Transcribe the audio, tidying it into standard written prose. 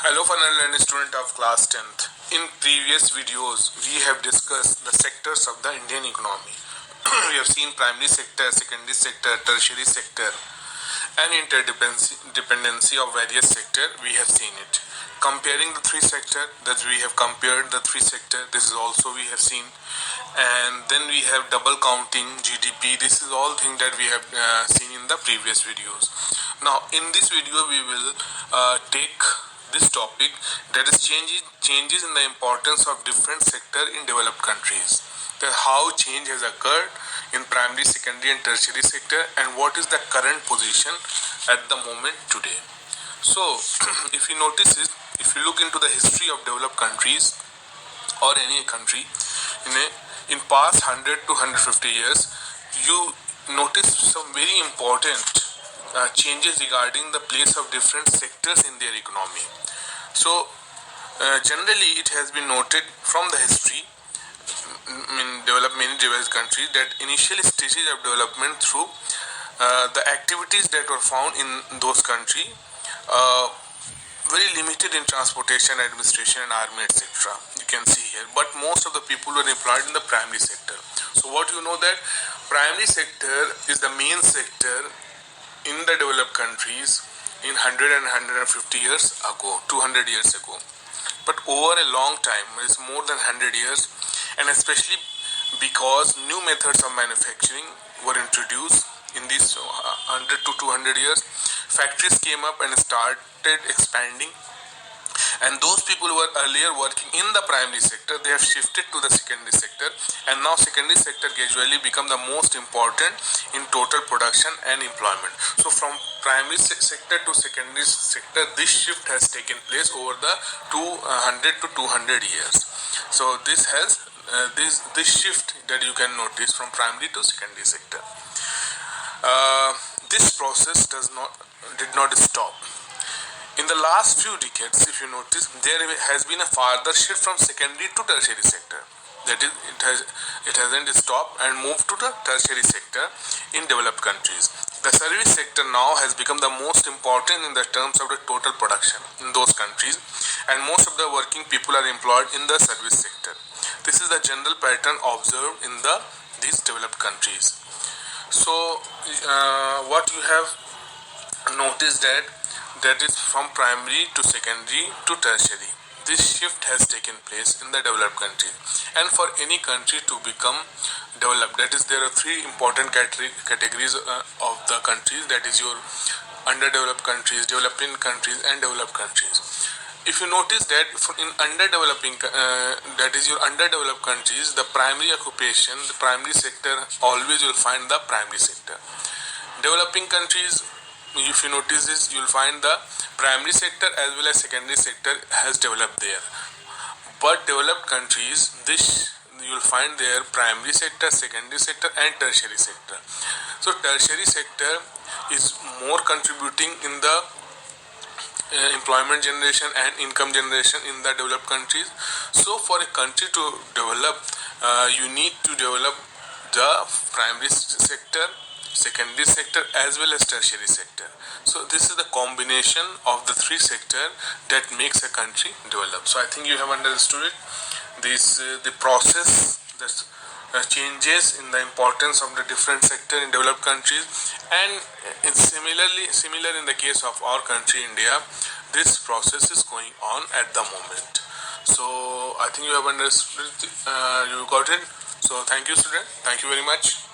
Hello final and student of class 10th. In previous videos, we have discussed the sectors of the Indian economy. We have seen primary sector, secondary sector, tertiary sector and interdependency of various sector. We have seen it. Comparing the three sector, that we have compared the three sector. This is also we have seen. And then we have double counting GDP. This is all thing that we have seen in the previous videos. Now in this video we will take this topic, that is changes in the importance of different sector in developed countries, that how change has occurred in primary, secondary and tertiary sector, and what is the current position at the moment today. So if you notice it, if you look into the history of developed countries or any country in past 100 to 150 years, you notice some very important changes regarding the place of different sectors in their economy. So generally it has been noted from the history in many developed countries that initial stages of development through the activities that were found in those countries very limited in transportation, administration and army, etc. You can see here, but most of the people were employed in the primary sector. So what you know, that primary sector is the main sector in the developed countries in 100 and 150 years ago, 200 years ago. But over a long time, it's more than 100 years, and especially because new methods of manufacturing were introduced in these 100 to 200 years, factories came up and started expanding. And those people who were earlier working in the primary sector, they have shifted to the secondary sector, and now secondary sector gradually become the most important in total production and employment. So from primary sector to secondary sector, this shift has taken place over the 200 to 200 years. So this has this shift that you can notice from primary to secondary sector. This process did not stop. In the last few decades, if you notice, there has been a further shift from secondary to tertiary sector. That is, it hasn't stopped and moved to the tertiary sector in developed countries. The service sector now has become the most important in the terms of the total production in those countries, and most of the working people are employed in the service sector. This is the general pattern observed in these developed countries. So what you have noticed that is from primary to secondary to tertiary. This shift has taken place in the developed country. And for any country to become developed, that is, there are three important categories of the countries, that is your underdeveloped countries, developing countries and developed countries. If you notice that in underdeveloping, that is your underdeveloped countries, the primary occupation, the primary sector, always you'll find the primary sector. Developing countries, if you notice this, you will find the primary sector as well as secondary sector has developed there. But developed countries, this you will find their primary sector, secondary sector and tertiary sector. So tertiary sector is more contributing in the employment generation and income generation in the developed countries. So for a country to develop, you need to develop the primary sector, secondary sector as well as tertiary sector. So this is the combination of the three sector that makes a country develop. So I think you have understood it. This the process, the changes in the importance of the different sector in developed countries, and similar in the case of our country India. This process is going on at the moment. So I think you have understood. You got it. So thank you, student. Thank you very much.